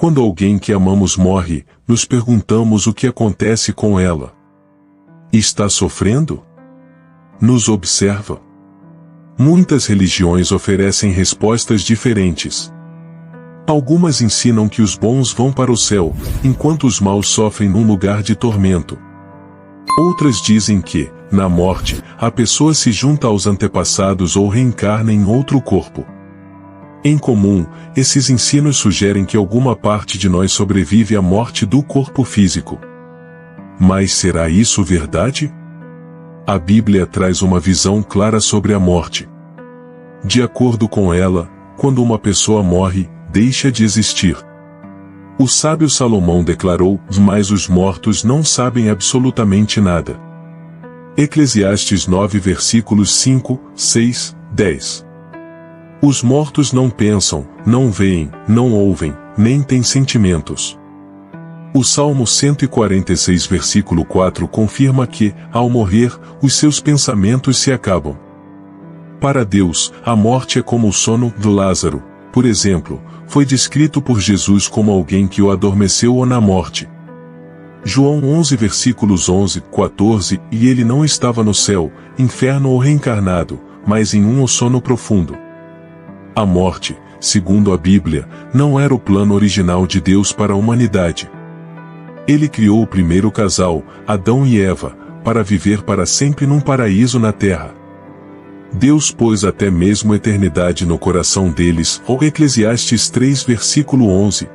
Quando alguém que amamos morre, nos perguntamos o que acontece com ela. Está sofrendo? Nos observa. Muitas religiões oferecem respostas diferentes. Algumas ensinam que os bons vão para o céu, enquanto os maus sofrem num lugar de tormento. Outras dizem que, na morte, a pessoa se junta aos antepassados ou reencarna em outro corpo. Em comum, esses ensinos sugerem que alguma parte de nós sobrevive à morte do corpo físico. Mas será isso verdade? A Bíblia traz uma visão clara sobre a morte. De acordo com ela, quando uma pessoa morre, deixa de existir. O sábio Salomão declarou: "Mas os mortos não sabem absolutamente nada." Eclesiastes 9 versículos 5, 6, 10. Os mortos não pensam, não veem, não ouvem, nem têm sentimentos. O Salmo 146 versículo 4 confirma que, ao morrer, os seus pensamentos se acabam. Para Deus, a morte é como o sono de Lázaro, por exemplo, foi descrito por Jesus como alguém que o adormeceu ou na morte. João 11 versículos 11, 14, e ele não estava no céu, inferno ou reencarnado, mas em um sono profundo. A morte, segundo a Bíblia, não era o plano original de Deus para a humanidade. Ele criou o primeiro casal, Adão e Eva, para viver para sempre num paraíso na terra. Deus pôs até mesmo eternidade no coração deles, ou Eclesiastes 3 versículo 11.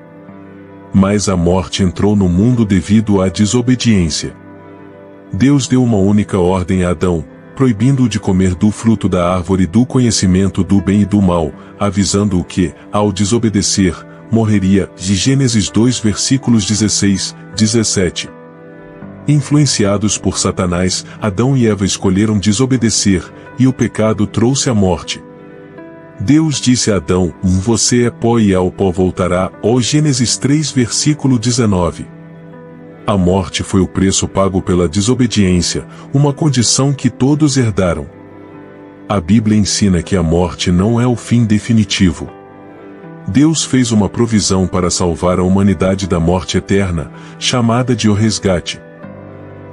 Mas a morte entrou no mundo devido à desobediência. Deus deu uma única ordem a Adão, proibindo-o de comer do fruto da árvore do conhecimento do bem e do mal, avisando-o que, ao desobedecer, morreria, de Gênesis 2 versículos 16, 17. Influenciados por Satanás, Adão e Eva escolheram desobedecer, e o pecado trouxe a morte. Deus disse a Adão: "Você é pó e ao pó voltará", ó Gênesis 3 versículo 19. A morte foi o preço pago pela desobediência, uma condição que todos herdaram. A Bíblia ensina que a morte não é o fim definitivo. Deus fez uma provisão para salvar a humanidade da morte eterna, chamada de o resgate.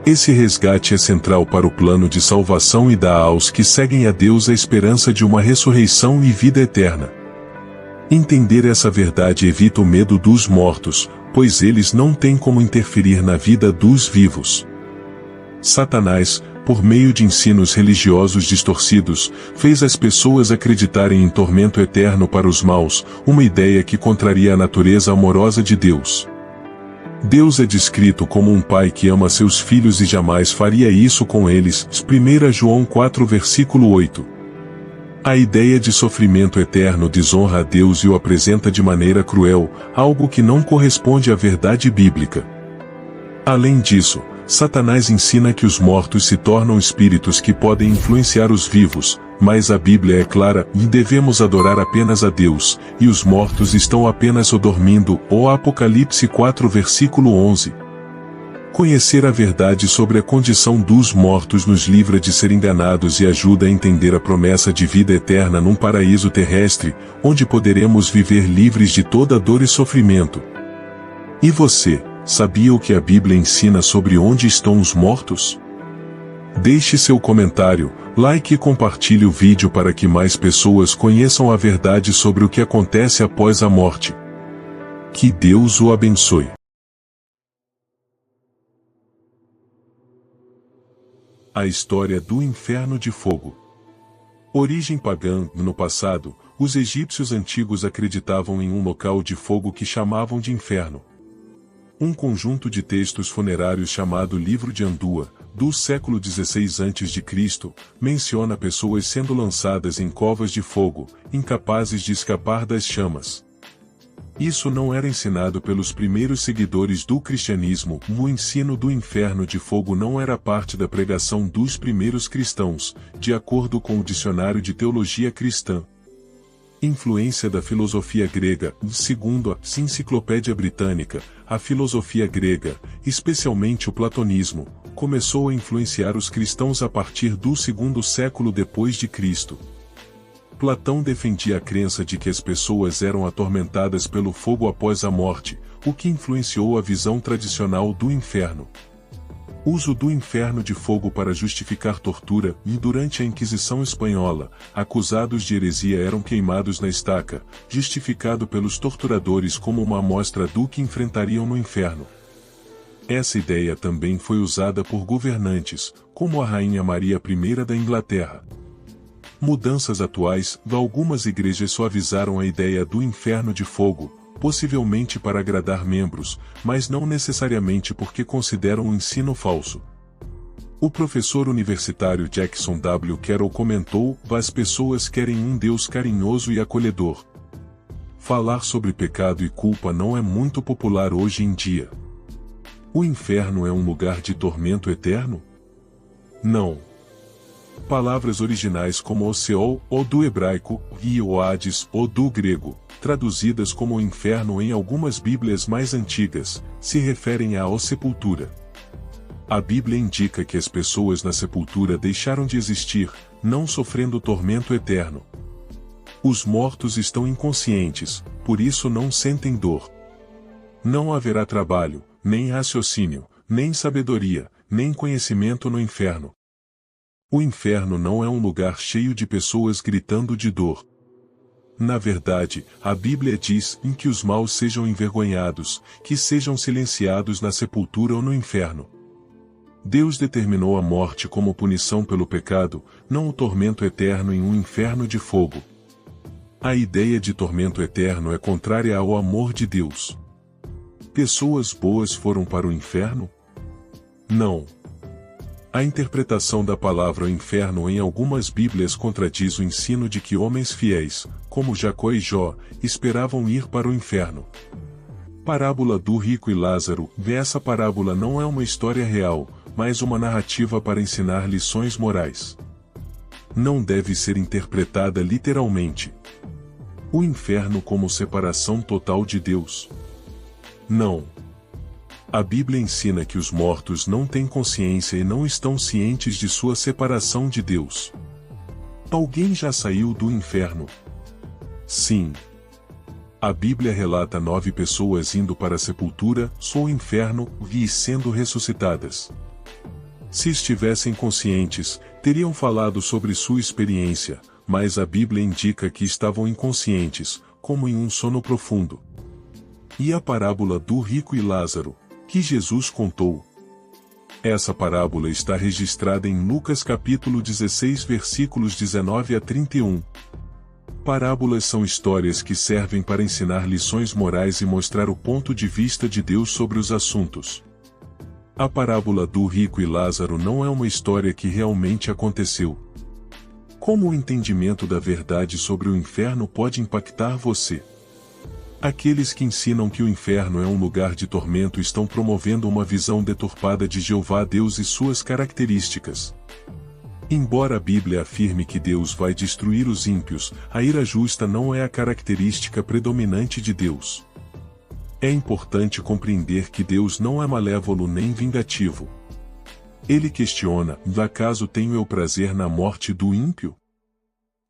Esse resgate é central para o plano de salvação e dá aos que seguem a Deus a esperança de uma ressurreição e vida eterna. Entender essa verdade evita o medo dos mortos, pois eles não têm como interferir na vida dos vivos. Satanás, por meio de ensinos religiosos distorcidos, fez as pessoas acreditarem em tormento eterno para os maus, uma ideia que contraria a natureza amorosa de Deus. Deus é descrito como um pai que ama seus filhos e jamais faria isso com eles, 1 João 4 versículo 8. A ideia de sofrimento eterno desonra a Deus e o apresenta de maneira cruel, algo que não corresponde à verdade bíblica. Além disso, Satanás ensina que os mortos se tornam espíritos que podem influenciar os vivos, mas a Bíblia é clara e devemos adorar apenas a Deus, e os mortos estão apenas dormindo, ou Apocalipse 4 versículo 11. Conhecer a verdade sobre a condição dos mortos nos livra de ser enganados e ajuda a entender a promessa de vida eterna num paraíso terrestre, onde poderemos viver livres de toda dor e sofrimento. E você, sabia o que a Bíblia ensina sobre onde estão os mortos? Deixe seu comentário, like e compartilhe o vídeo para que mais pessoas conheçam a verdade sobre o que acontece após a morte. Que Deus o abençoe. A história do inferno de fogo. Origem pagã. No passado, os egípcios antigos acreditavam em um local de fogo que chamavam de inferno. Um conjunto de textos funerários chamado Livro de Andua, do século XVI a.C., menciona pessoas sendo lançadas em covas de fogo, incapazes de escapar das chamas. Isso não era ensinado pelos primeiros seguidores do cristianismo, o ensino do inferno de fogo não era parte da pregação dos primeiros cristãos, de acordo com o Dicionário de Teologia Cristã. Influência da filosofia grega. Segundo a Enciclopédia Britânica, a filosofia grega, especialmente o platonismo, começou a influenciar os cristãos a partir do segundo século depois de Cristo. Platão defendia a crença de que as pessoas eram atormentadas pelo fogo após a morte, o que influenciou a visão tradicional do inferno. Uso do inferno de fogo para justificar tortura, e durante a Inquisição Espanhola, acusados de heresia eram queimados na estaca, justificado pelos torturadores como uma amostra do que enfrentariam no inferno. Essa ideia também foi usada por governantes, como a Rainha Maria I da Inglaterra. Mudanças atuais, algumas igrejas suavizaram a ideia do inferno de fogo, possivelmente para agradar membros, mas não necessariamente porque consideram o ensino falso. O professor universitário Jackson W. Carroll comentou: as pessoas querem um Deus carinhoso e acolhedor. Falar sobre pecado e culpa não é muito popular hoje em dia. O inferno é um lugar de tormento eterno? Não. Palavras originais como o Seol, ou do hebraico, e o Hades, ou do grego, traduzidas como inferno em algumas Bíblias mais antigas, se referem à sepultura. A Bíblia indica que as pessoas na sepultura deixaram de existir, não sofrendo tormento eterno. Os mortos estão inconscientes, por isso não sentem dor. Não haverá trabalho, nem raciocínio, nem sabedoria, nem conhecimento no inferno. O inferno não é um lugar cheio de pessoas gritando de dor. Na verdade, a Bíblia diz em que os maus sejam envergonhados, que sejam silenciados na sepultura ou no inferno. Deus determinou a morte como punição pelo pecado, não o tormento eterno em um inferno de fogo. A ideia de tormento eterno é contrária ao amor de Deus. Pessoas boas foram para o inferno? Não. A interpretação da palavra inferno em algumas Bíblias contradiz o ensino de que homens fiéis, como Jacó e Jó, esperavam ir para o inferno. Parábola do rico e Lázaro. Essa parábola não é uma história real, mas uma narrativa para ensinar lições morais. Não deve ser interpretada literalmente. O inferno como separação total de Deus. Não. A Bíblia ensina que os mortos não têm consciência e não estão cientes de sua separação de Deus. Alguém já saiu do inferno? Sim. A Bíblia relata 9 pessoas indo para a sepultura, o inferno, e sendo ressuscitadas. Se estivessem conscientes, teriam falado sobre sua experiência, mas a Bíblia indica que estavam inconscientes, como em um sono profundo. E a parábola do rico e Lázaro, que Jesus contou? Essa parábola está registrada em Lucas capítulo 16 versículos 19 a 31. Parábolas são histórias que servem para ensinar lições morais e mostrar o ponto de vista de Deus sobre os assuntos. A parábola do rico e Lázaro não é uma história que realmente aconteceu. Como o entendimento da verdade sobre o inferno pode impactar você? Aqueles que ensinam que o inferno é um lugar de tormento estão promovendo uma visão deturpada de Jeová Deus e suas características. Embora a Bíblia afirme que Deus vai destruir os ímpios, a ira justa não é a característica predominante de Deus. É importante compreender que Deus não é malévolo nem vingativo. Ele questiona: acaso tenho eu prazer na morte do ímpio?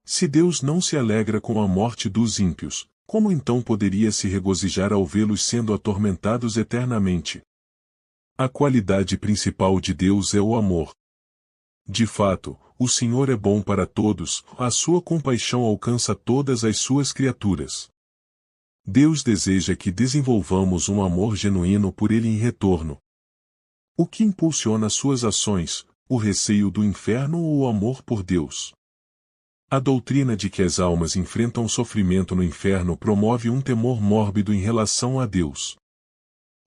Se Deus não se alegra com a morte dos ímpios, como então poderia se regozijar ao vê-los sendo atormentados eternamente? A qualidade principal de Deus é o amor. De fato, o Senhor é bom para todos, a sua compaixão alcança todas as suas criaturas. Deus deseja que desenvolvamos um amor genuíno por Ele em retorno. O que impulsiona suas ações, o receio do inferno ou o amor por Deus? A doutrina de que as almas enfrentam sofrimento no inferno promove um temor mórbido em relação a Deus.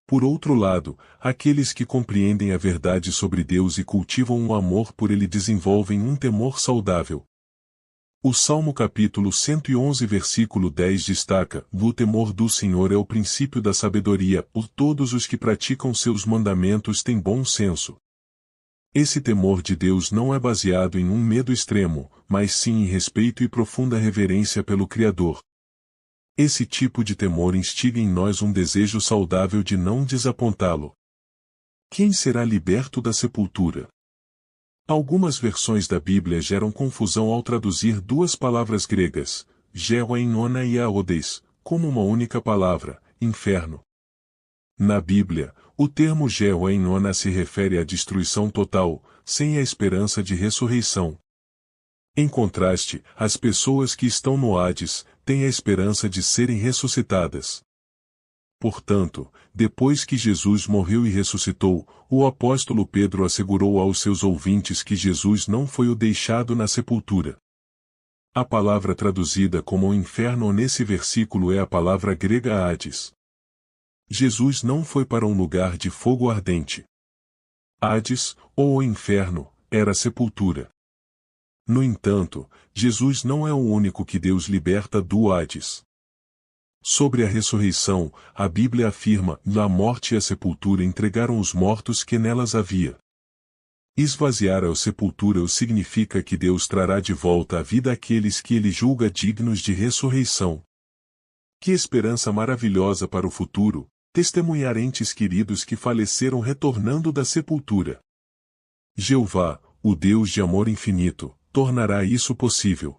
Por outro lado, aqueles que compreendem a verdade sobre Deus e cultivam um amor por Ele desenvolvem um temor saudável. O Salmo capítulo 111 versículo 10 destaca: o temor do Senhor é o princípio da sabedoria, por todos os que praticam seus mandamentos têm bom senso. Esse temor de Deus não é baseado em um medo extremo, mas sim em respeito e profunda reverência pelo Criador. Esse tipo de temor instiga em nós um desejo saudável de não desapontá-lo. Quem será liberto da sepultura? Algumas versões da Bíblia geram confusão ao traduzir duas palavras gregas, Geoenona e Aodes, como uma única palavra, inferno. Na Bíblia, o termo Geoenona se refere à destruição total, sem a esperança de ressurreição. Em contraste, as pessoas que estão no Hades têm a esperança de serem ressuscitadas. Portanto, depois que Jesus morreu e ressuscitou, o apóstolo Pedro assegurou aos seus ouvintes que Jesus não foi o deixado na sepultura. A palavra traduzida como inferno nesse versículo é a palavra grega Hades. Jesus não foi para um lugar de fogo ardente. Hades, ou o inferno, era a sepultura. No entanto, Jesus não é o único que Deus liberta do Hades. Sobre a ressurreição, a Bíblia afirma: a morte e a sepultura entregaram os mortos que nelas havia. Esvaziar a sepultura significa que Deus trará de volta à vida aqueles que ele julga dignos de ressurreição. Que esperança maravilhosa para o futuro, testemunhar entes queridos que faleceram retornando da sepultura. Jeová, o Deus de amor infinito, tornará isso possível.